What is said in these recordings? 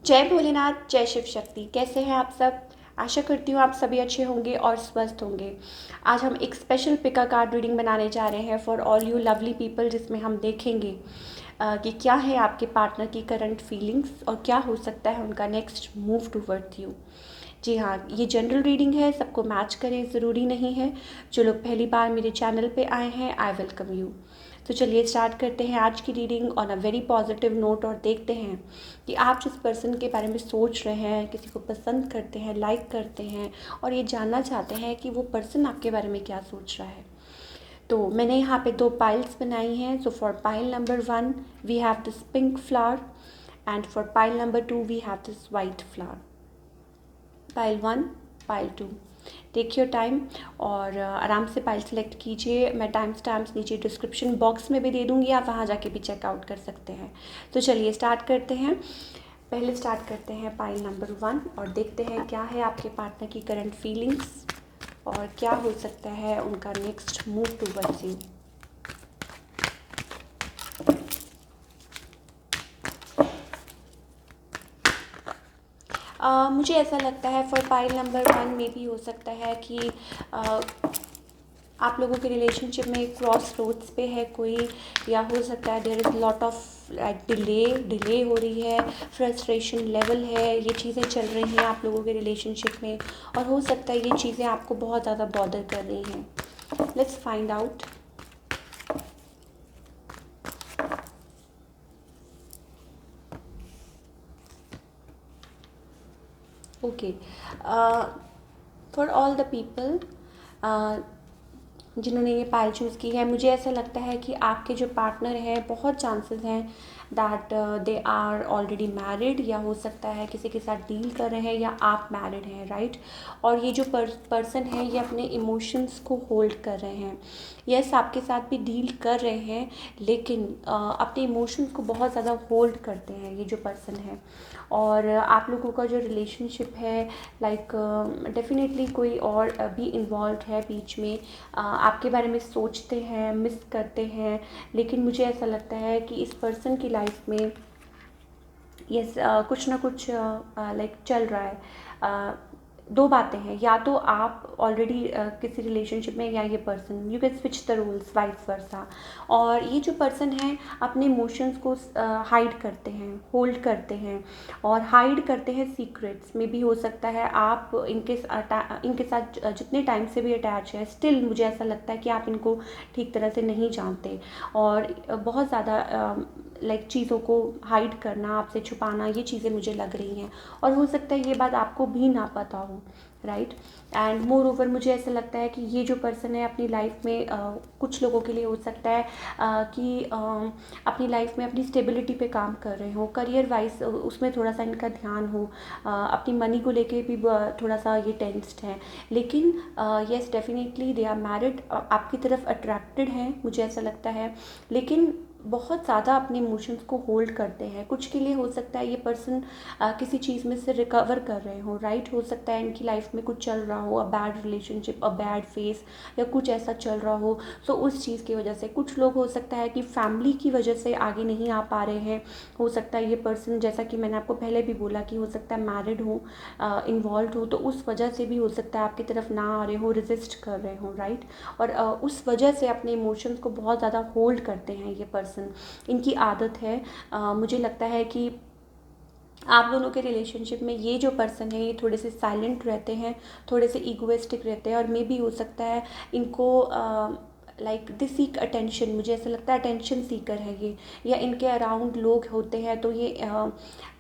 जय भोलेनाथ, जय शिव शक्ति। कैसे हैं आप सब? आशा करती हूँ आप सभी अच्छे होंगे और स्वस्थ होंगे। आज हम एक स्पेशल पिका कार्ड रीडिंग बनाने जा रहे हैं for all you lovely people, जिसमें हम देखेंगे कि क्या है आपके पार्टनर की करंट फीलिंग्स और क्या हो सकता है उनका नेक्स्ट मूव टूवर्ड्स यू। जी हाँ, ये जनरल रीडिंग है, सबको मैच करें ज़रूरी नहीं है। जो लोग पहली बार मेरे चैनल पे आए हैं, आई वेलकम यू। तो चलिए स्टार्ट करते हैं आज की reading on a very positive note और देखते हैं कि आप जिस पर्सन के बारे में सोच रहे हैं, किसी को पसंद करते हैं, लाइक करते हैं और ये जानना चाहते हैं कि वो पर्सन आपके बारे में क्या सोच रहा है। तो मैंने यहाँ पे 2 पाइल्स बनाई हैं। So for pile number 1 we have this pink flower and for pile number 2 we have this white flower. Pile 1, pile 2, take your time और आराम से पाइल सेलेक्ट कीजिए। मैं टाइम स्टैम्प्स नीचे डिस्क्रिप्शन बॉक्स में भी दे दूँगी, आप वहाँ जाके भी चेकआउट कर सकते हैं। तो चलिए स्टार्ट करते हैं। पहले स्टार्ट करते हैं पाइल नंबर 1 और देखते हैं क्या है आपके पार्टनर की करंट फीलिंग्स और क्या हो सकता है उनका नेक्स्ट मूव टूवर्ड्स यू। मुझे ऐसा लगता है फॉर पाइल नंबर 1 में भी हो सकता है कि आप लोगों के रिलेशनशिप में क्रॉस रोड्स पे है कोई, या हो सकता है there is lot of delay हो रही है, फ्रस्ट्रेशन लेवल है, ये चीज़ें चल रही हैं आप लोगों के रिलेशनशिप में और हो सकता है ये चीज़ें आपको बहुत ज़्यादा बॉदर कर रही हैं। Let's find out. Okay, for all the people जिन्होंने ये पायल चूज़ की है, मुझे ऐसा लगता है कि आपके जो पार्टनर हैं बहुत चांसेस हैं that they are already married, या हो सकता है किसी के साथ डील कर रहे हैं या आप मैरिड हैं, राइट। और ये जो पर्सन है ये अपने इमोशंस को होल्ड कर रहे हैं। यस, आपके साथ भी डील कर रहे हैं लेकिन अपने इमोशंस को बहुत ज़्यादा होल्ड करते हैं ये जो पर्सन है। और आप लोगों का जो रिलेशनशिप है, लाइक डेफिनेटली कोई और भी इन्वॉल्व है बीच में। आपके बारे में सोचते हैं, मिस करते हैं, लेकिन मुझे ऐसा लगता है कि इस पर्सन की लाइफ में यस कुछ ना कुछ लाइक चल रहा है। दो बातें हैं, या तो आप ऑलरेडी किसी रिलेशनशिप में, या ये person, you can switch the roles vice versa. और ये जो पर्सन है अपने इमोशंस को हाइड करते हैं, होल्ड करते हैं और हाइड करते हैं सीक्रेट्स में भी। हो सकता है आप इनके साथ जितने टाइम से भी अटैच है, स्टिल मुझे ऐसा लगता है कि आप इनको ठीक तरह से नहीं जानते और बहुत ज़्यादा लाइक चीज़ों को हाइड करना, आपसे छुपाना, ये चीज़ें मुझे लग रही हैं। और हो सकता है ये बात आपको भी ना पता हो, राइट। एंड मोर ओवर मुझे ऐसा लगता है कि ये जो पर्सन है अपनी लाइफ में कुछ लोगों के लिए हो सकता है कि अपनी लाइफ में अपनी स्टेबिलिटी पे काम कर रहे हो, करियर वाइज उसमें थोड़ा सा इनका ध्यान हो, अपनी मनी को लेके भी थोड़ा सा ये टेंस्ड है। लेकिन yes definitely they are married, आपकी तरफ अट्रैक्टेड हैं मुझे ऐसा लगता है, लेकिन बहुत ज़्यादा अपने इमोशंस को होल्ड करते हैं। कुछ के लिए हो सकता है ये पर्सन किसी चीज़ में से रिकवर कर रहे हो, राइट। हो सकता है इनकी लाइफ में कुछ चल रहा हो, a bad relationship, a bad face, या कुछ ऐसा चल रहा हो। सो उस चीज़ की वजह से कुछ लोग हो सकता है कि फैमिली की वजह से आगे नहीं आ पा रहे हैं। हो सकता है ये पर्सन, जैसा कि मैंने आपको पहले भी बोला, कि हो सकता है मैरिड हो, इन्वॉल्व हो, तो उस वजह से भी हो सकता है आपकी तरफ ना आ रहे हो, रेजिस्ट कर रहे हो, राइट। और उस वजह से अपने इमोशंस को बहुत ज़्यादा होल्ड करते हैं ये पर्सन। इनकी आदत है। मुझे लगता है कि आप दोनों के रिलेशनशिप में ये जो पर्सन है ये थोड़े से साइलेंट रहते हैं, थोड़े से ईगोइस्टिक रहते हैं, और मे भी हो सकता है इनको लाइक दे सीक अटेंशन। मुझे ऐसा लगता है अटेंशन सीकर है ये, या इनके अराउंड लोग होते हैं तो ये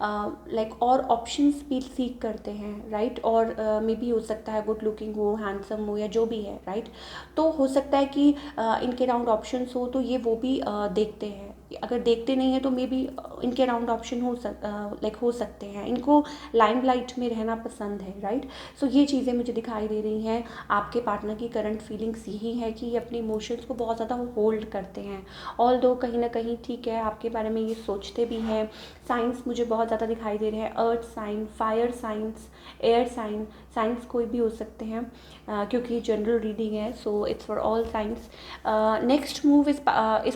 लाइक और ऑप्शंस भी सीक करते हैं, राइट। और मे भी हो सकता है गुड लुकिंग हो, हैंडसम हो, या जो भी है, राइट। तो हो सकता है कि इनके अराउंड ऑप्शंस हो तो ये वो भी देखते हैं। अगर देखते नहीं हैं तो मे बी इनके अराउंड ऑप्शन हो सकते हैं। इनको लाइमलाइट में रहना पसंद है, राइट। सो ये चीज़ें मुझे दिखाई दे रही हैं। आपके पार्टनर की करंट फीलिंग्स यही है कि ये अपने इमोशंस को बहुत ज़्यादा होल्ड करते हैं। ऑल दो कहीं ना कहीं ठीक है, आपके बारे में ये सोचते भी हैं। साइंस मुझे बहुत ज़्यादा दिखाई दे रहे हैं, earth sign, fire signs, air sign. Signs कोई भी हो सकते हैं क्योंकि जनरल रीडिंग है, so it's for all signs. Next move इस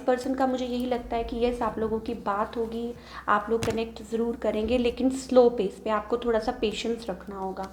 पर्सन का मुझे यही लगता है कि यस आप लोगों की बात होगी, आप लोग कनेक्ट ज़रूर करेंगे, लेकिन स्लो पेस पे आपको थोड़ा सा पेशेंस रखना होगा।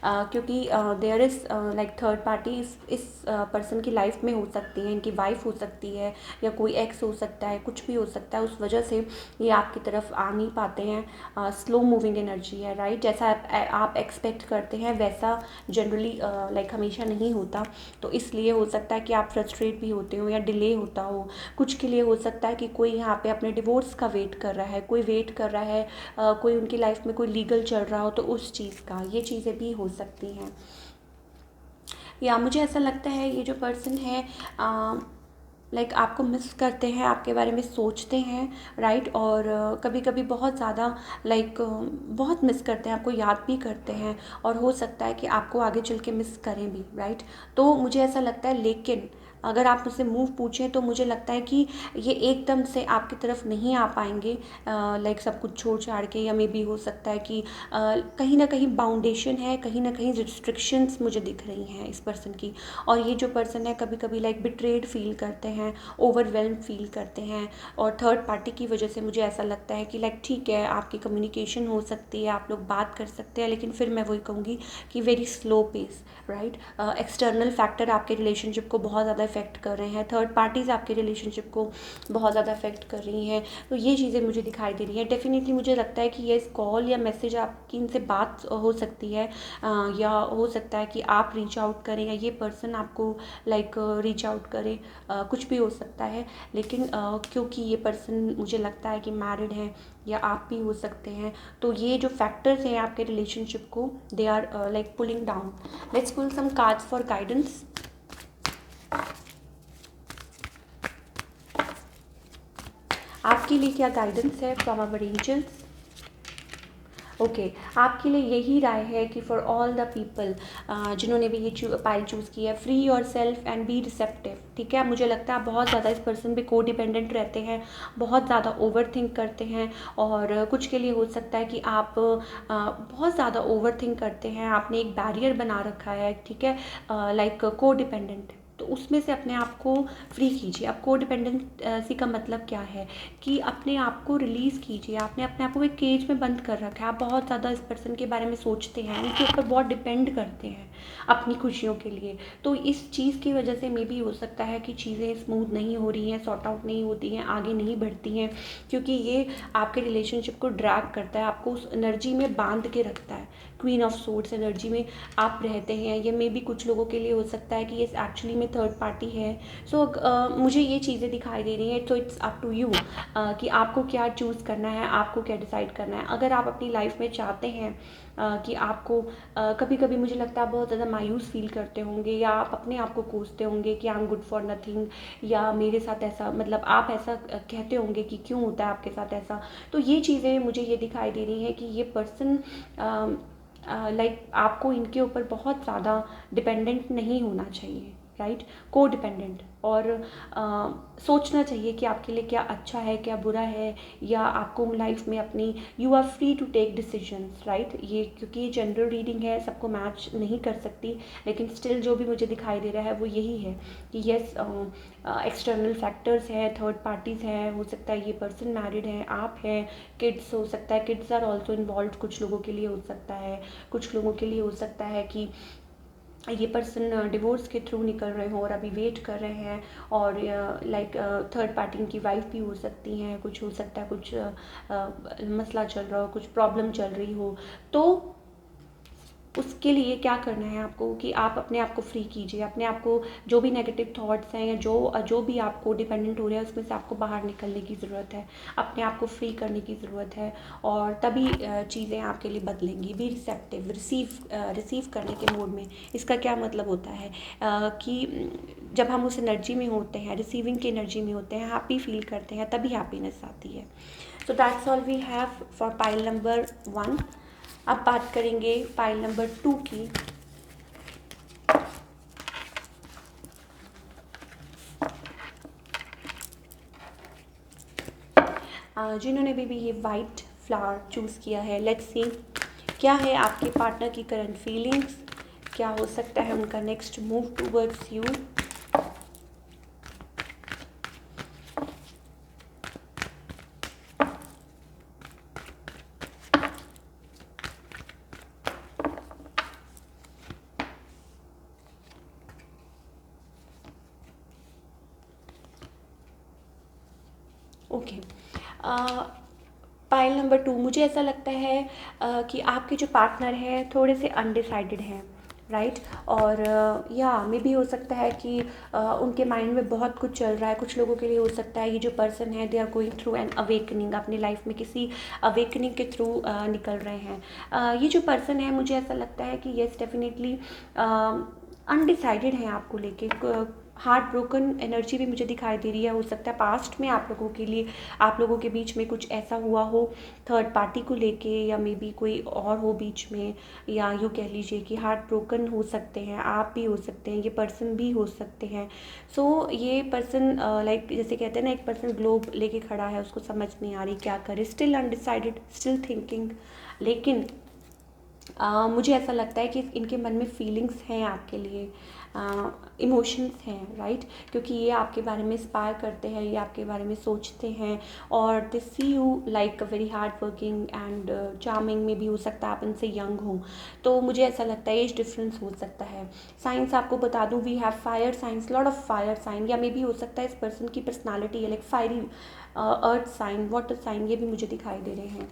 क्योंकि there is like third party इस पर्सन की लाइफ में हो सकती है, इनकी वाइफ हो सकती है या कोई एक्स हो सकता है, कुछ भी हो सकता है। उस वजह से ये आपकी तरफ आ नहीं पाते हैं। स्लो मूविंग एनर्जी है, राइट। जैसा आप एक्सपेक्ट करते हैं वैसा जनरली लाइक हमेशा नहीं होता। तो इसलिए हो सकता है कि आप फ्रस्ट्रेट भी होते हो या डिले होता हो। कुछ के लिए हो सकता है कि कोई यहाँ पे अपने डिवोर्स का वेट कर रहा है, कोई वेट कर रहा है, कोई उनकी लाइफ में कोई लीगल चल रहा हो तो उस चीज़ का, ये चीज़ें भी हो सकती हैं। या मुझे ऐसा लगता है ये जो पर्सन है लाइक आपको मिस करते हैं, आपके बारे में सोचते हैं, राइट। और कभी कभी बहुत ज़्यादा लाइक बहुत मिस करते हैं, आपको याद भी करते हैं, और हो सकता है कि आपको आगे चल के मिस करें भी, राइट। तो मुझे ऐसा लगता है, लेकिन अगर आप मुझसे मूव पूछें तो मुझे लगता है कि ये एकदम से आपकी तरफ नहीं आ पाएंगे, लाइक सब कुछ छोड़ छाड़ के। या मे बी हो सकता है कि कहीं ना कहीं बाउंडेशन है, कहीं ना कहीं रिस्ट्रिक्शंस मुझे दिख रही हैं इस पर्सन की। और ये जो पर्सन है कभी कभी लाइक बिट्रेड फील करते हैं, ओवरवेल्म फील करते हैं। और थर्ड पार्टी की वजह से मुझे ऐसा लगता है कि लाइक ठीक है, आपकी कम्युनिकेशन हो सकती है, आप लोग बात कर सकते हैं, लेकिन फिर मैं वही कहूँगी कि very slow pace, right. External factor आपके रिलेशनशिप को बहुत ज़्यादा इफेक्ट कर रहे हैं, थर्ड पार्टीज़ आपके रिलेशनशिप को बहुत ज़्यादा इफेक्ट कर रही हैं। तो ये चीज़ें मुझे दिखाई दे रही हैं। डेफिनेटली मुझे लगता है कि ये कॉल या मैसेज आपकी इनसे बात हो सकती है, या हो सकता है कि आप रीच आउट करें या ये पर्सन आपको लाइक रीच आउट करे, कुछ भी हो सकता है। लेकिन क्योंकि ये पर्सन मुझे लगता है कि मैरिड है, या आप भी हो सकते हैं, तो ये जो फैक्टर्स हैं आपके रिलेशनशिप को, they are like pulling down. Let's pull some cards for guidance. आपके लिए क्या गाइडेंस है फ्रॉम आवर एंजल्स? ओके, आपके लिए यही राय है कि फॉर ऑल द पीपल जिन्होंने भी ये पाइल चूज़ की है, free your self and be receptive. ठीक है, मुझे लगता है आप बहुत ज़्यादा इस पर्सन पे को डिपेंडेंट रहते हैं, बहुत ज़्यादा ओवर थिंक करते हैं। और कुछ के लिए हो सकता है कि आप बहुत ज़्यादा ओवर थिंक करते हैं, आपने एक बैरियर बना रखा है, ठीक है, लाइक को डिपेंडेंट। तो उसमें से अपने आप को फ्री कीजिए। अब को डिपेंडेंसी का मतलब क्या है कि अपने आप को रिलीज़ कीजिए। आपने अपने आप को एक केज में बंद कर रखा है, आप बहुत ज़्यादा इस पर्सन के बारे में सोचते हैं, उनके ऊपर बहुत डिपेंड करते हैं अपनी खुशियों के लिए। तो इस चीज़ की वजह से मे भी हो सकता है कि चीज़ें स्मूथ नहीं हो रही हैं, सॉर्ट आउट नहीं होती हैं, आगे नहीं बढ़ती हैं, क्योंकि ये आपके रिलेशनशिप को ड्रैग करता है, आपको उस एनर्जी में बांध के रखता है। क्वीन ऑफ सोर्ड्स एनर्जी में आप रहते हैं। ये मे भी कुछ लोगों के लिए हो सकता है कि ये एक्चुअली में थर्ड पार्टी है। सो मुझे ये चीज़ें दिखाई दे रही हैं। तो इट्स अप टू यू कि आपको क्या चूज़ करना है, आपको क्या डिसाइड करना है। अगर आप अपनी लाइफ में चाहते हैं कि आपको कभी कभी मुझे लगता है आप बहुत ज़्यादा मायूस फील करते होंगे, या आप अपने आप को कोसते होंगे कि I am good for nothing, या मेरे साथ ऐसा, मतलब आप ऐसा कहते होंगे कि क्यों होता है आपके साथ ऐसा। तो ये चीज़ें मुझे ये दिखाई दे रही हैं कि ये पर्सन लाइक आपको इनके ऊपर बहुत ज़्यादा डिपेंडेंट नहीं होना चाहिए, राइट, को डिपेंडेंट। और सोचना चाहिए कि आपके लिए क्या अच्छा है, क्या बुरा है, या आपको लाइफ में अपनी you are free to take decisions, right. ये क्योंकि ये जनरल रीडिंग है, सबको मैच नहीं कर सकती, लेकिन स्टिल जो भी मुझे दिखाई दे रहा है वो यही है कि येस एक्सटर्नल फैक्टर्स हैं, थर्ड पार्टीज़ हैं, हो सकता है ये पर्सन मैरिड है, आप हैं, किड्स हो सकता है, किड्स आर ऑल्सो इन्वॉल्व कुछ लोगों के लिए हो सकता है। कुछ लोगों के लिए हो सकता है कि ये पर्सन डिवोर्स के थ्रू निकल रहे हो और अभी वेट कर रहे हैं, और लाइक थर्ड पार्टी की वाइफ भी हो सकती हैं, कुछ हो सकता है, कुछ मसला चल रहा हो, कुछ प्रॉब्लम चल रही हो। तो उसके लिए क्या करना है आपको कि आप अपने आप को फ्री कीजिए, अपने आप को जो भी नेगेटिव थॉट्स हैं या जो भी आपको डिपेंडेंट हो रहा है उसमें से आपको बाहर निकलने की ज़रूरत है, अपने आप को फ्री करने की ज़रूरत है, और तभी चीज़ें आपके लिए बदलेंगी। बी रिसेप्टिव, रिसीव करने के मोड में। इसका क्या मतलब होता है कि जब हम उस एनर्जी में होते हैं, रिसीविंग की एनर्जी में होते हैं, हैप्पी फील करते हैं, तभी हैप्पीनेस आती है। So that's all we have for pile number 1। अब बात करेंगे पाइल नंबर 2 की। जिन्होंने भी ये वाइट फ्लावर चूज़ किया है, लेट्स सी क्या है आपके पार्टनर की करंट फीलिंग्स, क्या हो सकता है उनका next move towards you. Pile number 2, मुझे ऐसा लगता है कि आपके जो पार्टनर हैं थोड़े से अनडिसाइडेड हैं, राइट। और या मे भी हो सकता है कि उनके माइंड में बहुत कुछ चल रहा है। कुछ लोगों के लिए हो सकता है ये जो पर्सन है they are going through an awakening, अपनी लाइफ में किसी अवेकनिंग के थ्रू निकल रहे हैं। ये जो पर्सन है मुझे ऐसा लगता है कि येस डेफिनेटली अनडिसाइडेड हैं आपको लेके। हार्ट ब्रोकन एनर्जी भी मुझे दिखाई दे रही है। हो सकता है पास्ट में आप लोगों के लिए, आप लोगों के बीच में कुछ ऐसा हुआ हो थर्ड पार्टी को लेके, या मे बी कोई और हो बीच में, या यूँ कह लीजिए कि हार्ट ब्रोकन हो सकते हैं, आप भी हो सकते हैं, ये पर्सन भी हो सकते हैं। सो ये पर्सन लाइक जैसे कहते हैं ना, एक पर्सन ग्लोब लेके खड़ा है, उसको समझ नहीं आ रही क्या करे, स्टिल अनडिसाइडेड, स्टिल थिंकिंग। लेकिन मुझे ऐसा लगता है कि इनके मन में फीलिंग्स हैं आपके लिए, इमोशंस हैं, राइट। क्योंकि ये आपके बारे में इंस्पायर करते हैं, ये आपके बारे में सोचते हैं, और they see you like a very hard working and charming. में भी हो सकता है आप इनसे यंग हो, तो मुझे ऐसा लगता है एज डिफरेंस हो सकता है। साइंस आपको बता दूं, we have fire signs, lot of fire sign, या मे भी हो सकता है इस पर्सन की पर्सनालिटी है like fiery, earth sign, water sign, ये भी मुझे दिखाई दे रहे हैं।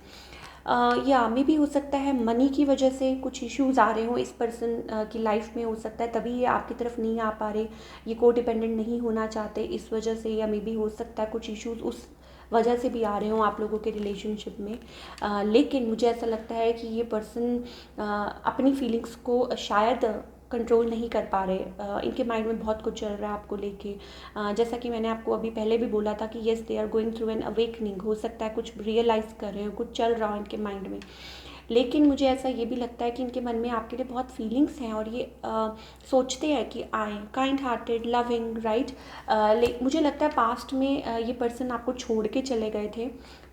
या मे भी हो सकता है मनी की वजह से कुछ इश्यूज़ आ रहे हों इस पर्सन की लाइफ में, हो सकता है तभी ये आपकी तरफ नहीं आ पा रहे, ये को डिपेंडेंट नहीं होना चाहते इस वजह से, या मे भी हो सकता है कुछ इश्यूज़ उस वजह से भी आ रहे हों आप लोगों के रिलेशनशिप में। लेकिन मुझे ऐसा लगता है कि ये पर्सन अपनी फीलिंग्स को शायद कंट्रोल नहीं कर पा रहे। इनके माइंड में बहुत कुछ चल रहा है आपको लेके। जैसा कि मैंने आपको अभी पहले भी बोला था कि yes they are going through an awakening, हो सकता है कुछ रियलाइज़ कर रहे हो, कुछ चल रहा हो इनके माइंड में। लेकिन मुझे ऐसा ये भी लगता है कि इनके मन में आपके लिए बहुत फीलिंग्स हैं, और ये सोचते हैं कि I kind hearted loving, right. मुझे लगता है पास्ट में ये पर्सन आपको छोड़ के चले गए थे।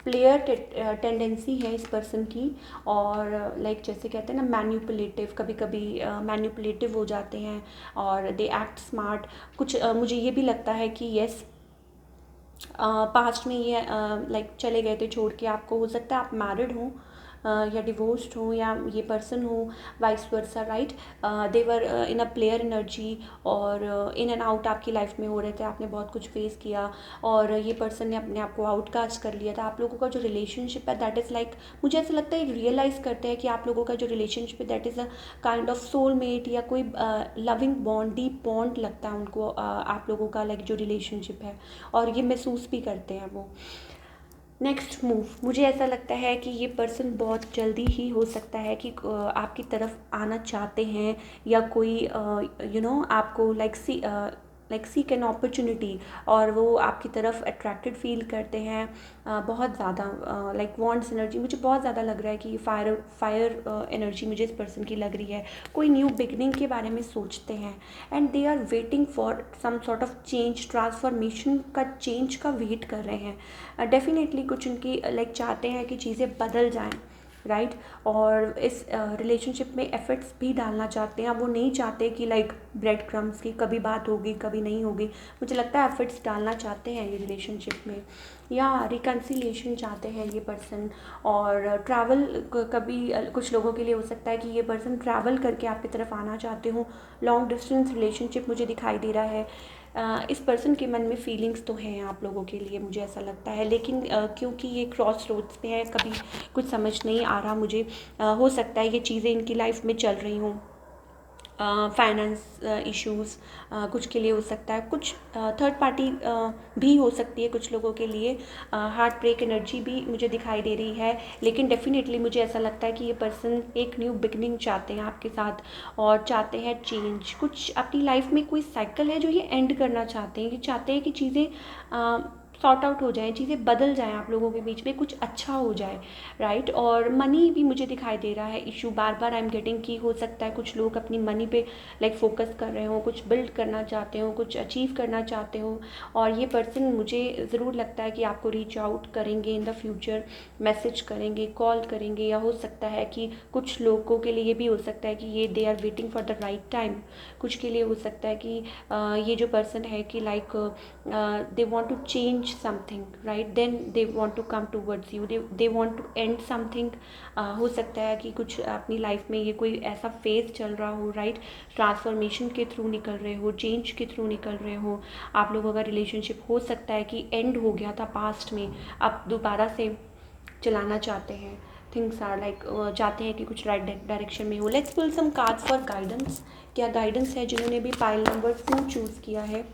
प्लेयर टेंडेंसी है इस पर्सन की, और लाइक जैसे कहते हैं ना मैन्युपुलेटिव, कभी कभी मैन्युपुलेटिव हो जाते हैं, और दे एक्ट स्मार्ट। कुछ मुझे ये भी लगता है कि येस पास्ट में ये लाइक चले गए थे छोड़ के आपको। हो सकता है आप मैरिड हों या डिवोर्स्ड हो, या ये पर्सन हो vice versa, right. They're in a player energy, और इन एंड आउट आपकी लाइफ में हो रहे थे, आपने बहुत कुछ फेस किया, और ये पर्सन ने अपने आप को आउटकास्ट कर लिया था। आप लोगों का जो रिलेशनशिप है दैट इज़ लाइक, मुझे ऐसा लगता है रियलाइज़ करते हैं कि आप लोगों का जो रिलेशनशिप है that is a kind of soulmate, या कोई लविंग बॉन्ड, डीप बॉन्ड लगता है उनको आप लोगों का, लाइक जो रिलेशनशिप है, और ये महसूस भी करते हैं वो। नेक्स्ट मूव, मुझे ऐसा लगता है कि ये पर्सन बहुत जल्दी ही हो सकता है कि आपकी तरफ आना चाहते हैं, या कोई आपको लाइक सीक एन अपॉर्चुनिटी, और वो आपकी तरफ अट्रैक्टेड फील करते हैं बहुत ज़्यादा। लाइक वॉन्ट्स एनर्जी मुझे बहुत ज़्यादा लग रहा है कि ये फायर एनर्जी मुझे इस पर्सन की लग रही है। कोई न्यू बिगनिंग के बारे में सोचते हैं, and they are waiting for some sort of change, transformation का, चेंज का वेट कर रहे हैं। डेफिनेटली कुछ उनकी लाइक चाहते हैं कि चीज़ें बदल जाएं, राइट। और इस रिलेशनशिप में एफर्ट्स भी डालना चाहते हैं। वो नहीं चाहते कि लाइक ब्रेड क्रम्स की कभी बात होगी कभी नहीं होगी। मुझे लगता है एफर्ट्स डालना चाहते हैं ये रिलेशनशिप में, या रिकन्सिलिएशन चाहते हैं ये पर्सन। और ट्रैवल कभी कुछ लोगों के लिए हो सकता है कि ये पर्सन ट्रैवल करके आपकी तरफ आना चाहते हो। लॉन्ग डिस्टेंस रिलेशनशिप मुझे दिखाई दे रहा है। इस पर्सन के मन में फीलिंग्स तो हैं आप लोगों के लिए, मुझे ऐसा लगता है। लेकिन क्योंकि ये क्रॉस रोड्स पे है, कभी कुछ समझ नहीं आ रहा मुझे। हो सकता है ये चीज़ें इनकी लाइफ में चल रही हों, फाइनेंस इश्यूज़ कुछ के लिए हो सकता है, कुछ थर्ड पार्टी भी हो सकती है कुछ लोगों के लिए। हार्ट ब्रेक एनर्जी भी मुझे दिखाई दे रही है। लेकिन डेफिनेटली मुझे ऐसा लगता है कि ये पर्सन एक न्यू बिगनिंग चाहते हैं आपके साथ, और चाहते हैं चेंज। कुछ अपनी लाइफ में कोई साइकिल है जो ये एंड करना चाहते हैं, कि चाहते हैं कि चीज़ें सॉर्ट आउट हो जाएँ, चीज़ें बदल जाएँ, आप लोगों के बीच में कुछ अच्छा हो जाए, राइट। और मनी भी मुझे दिखाई दे रहा है issue, bar bar I am getting कि हो सकता है कुछ लोग अपनी मनी पे लाइक फोकस कर रहे हो, कुछ बिल्ड करना चाहते हो, कुछ अचीव करना चाहते हो। और ये पर्सन मुझे ज़रूर लगता है कि आपको रीच आउट करेंगे इन द फ्यूचर, मैसेज करेंगे, कॉल करेंगे, या हो सकता है कि कुछ लोगों के लिए ये भी हो सकता है कि ये they are waiting for the right time. कुछ के लिए हो सकता है कि ये जो पर्सन है कि like they want to change change something, right, then they want to come towards you, they want to end something. हो सकता है कि कुछ अपनी लाइफ में ये कोई ऐसा फेज चल रहा हो, राइट, ट्रांसफॉर्मेशन के थ्रू निकल रहे हो, चेंज के थ्रू निकल रहे हो। आप लोगों का रिलेशनशिप हो सकता है कि एंड हो गया था पास्ट में, अब दोबारा से चलाना चाहते हैं। थिंग्स आर लाइक चाहते हैं कि कुछ राइट डायरेक्शन में हो। Let's pull some cards for guidance. क्या गाइडेंस है जिन्होंने भी पाइल नंबर 2 चूज़ किया है?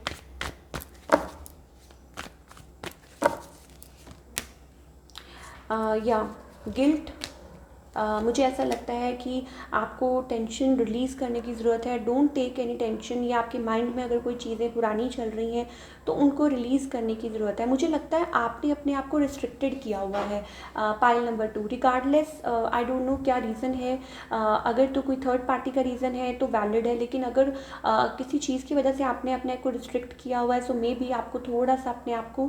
या गिल्ट, मुझे ऐसा लगता है कि आपको टेंशन रिलीज़ करने की ज़रूरत है। डोंट टेक एनी टेंशन, या आपके माइंड में अगर कोई चीज़ें पुरानी चल रही हैं तो उनको रिलीज़ करने की ज़रूरत है। मुझे लगता है आपने अपने आप को रिस्ट्रिक्टेड किया हुआ है। Pile number 2, regardless I don't know क्या रीज़न है। अगर तो कोई थर्ड पार्टी का रीज़न है तो वैलिड है, लेकिन अगर किसी चीज़ की वजह से आपने अपने आप को रिस्ट्रिक्ट किया हुआ है, सो मे बी आपको थोड़ा सा अपने आप को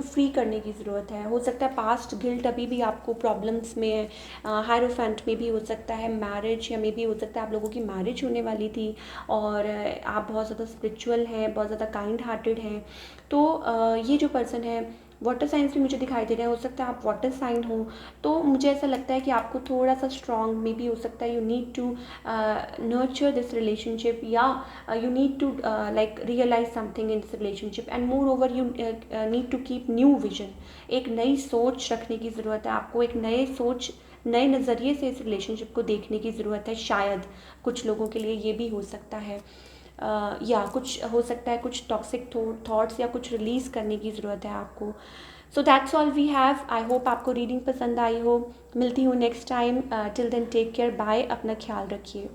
फ्री करने की ज़रूरत है। हो सकता है पास्ट गिल्ट अभी भी आपको प्रॉब्लम्स में है। हायरोफेंट में भी हो सकता है मैरिज, या मे भी हो सकता है आप लोगों की मैरिज होने वाली थी और आप बहुत ज़्यादा स्पिरिचुअल हैं, बहुत ज़्यादा काइंड हार्टेड हैं। तो ये जो पर्सन है, वाटर साइंस भी मुझे दिखाई दे रहे हैं। हो सकता है आप वाटर साइन हो, तो मुझे ऐसा लगता है कि आपको थोड़ा सा स्ट्रॉन्ग मे बी हो सकता है। You need to nurture this relationship, या you need to like realise something in this relationship, and moreover you need to keep new vision. एक नई सोच रखने की ज़रूरत है आपको, एक नए नज़रिए से इस रिलेशनशिप को देखने की ज़रूरत है। शायद कुछ लोगों के लिए ये भी हो सकता है। या कुछ हो सकता है कुछ टॉक्सिक थॉट्स या कुछ रिलीज़ करने की ज़रूरत है आपको। So that's all we have. I hope आपको रीडिंग पसंद आई हो। मिलती हूँ next time. Till then take care, bye, अपना ख्याल रखिए।